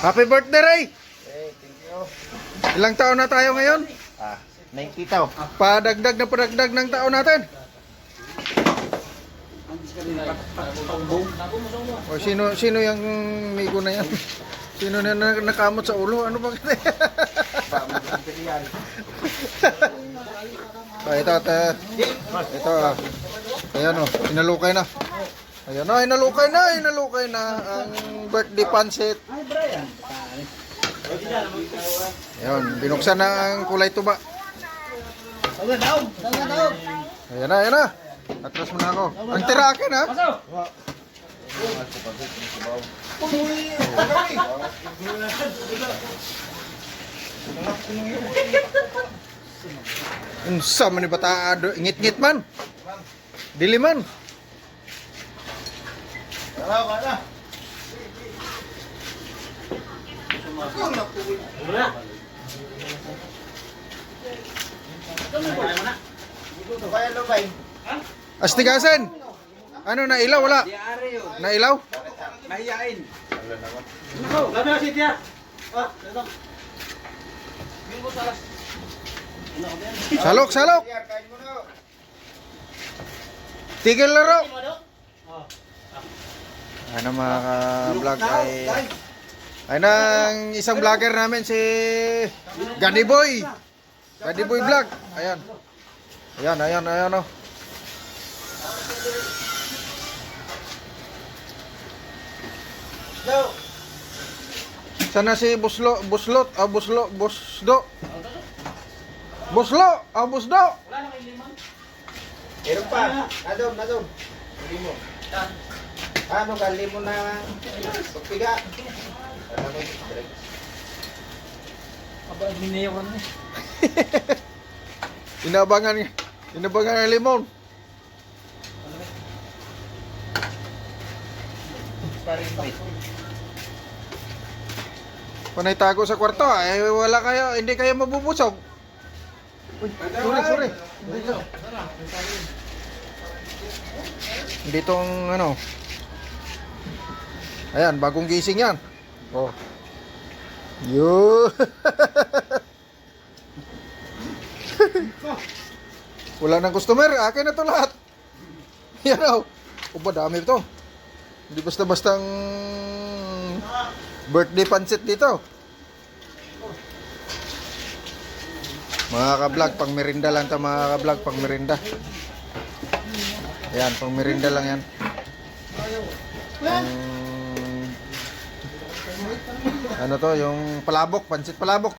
Happy birthday, Ray! Hey, thank you. Ilang taon na tayo ngayon? 90 taw. Padagdag na padagdag ng taon natin. O sino yung migo na yan? Sino na nakamot sa ulo? Ano ba? Ito. Ayan o, inalukay na. Ayan na, inalukay na ang birthday pancit. Ayan, binuksan na ang kulay tuba. Ayan na. Atras mo na ako. Ang tira akin ha. Unsa man ni bata ngit-ngit man. Dili man. Astigasan. Ano na ilaw wala? Na ilaw? Mahiyain. Labi na si Tia. Salok. Tigil laro. Ano mga ka-vlog ay nang isang vlogger namin si Gandhi Boy Vlog. Ayan oh. Sana si Busdo. Busdo. Meron pa. Nadom. Hindi mo. Ano gali mo na pagpiga? Aba, minayawan na. Inabangan ng limon. Panay tago sa kwarto, wala kayo, hindi kayo mabubusog. Uy, sorry. Dito ang ano. Ayan, bagong gising yan. Oh. Yo. Wala nang customer, akin na to lahat. Yan o. Ba dami ito. Hindi basta-bastang birthday pancit dito. Mga ka-vlog, pang merinda lang ito mga ka-vlog, pang merinda. Ayan, pang merinda lang yan. Ano to, yung palabok, pancit palabok.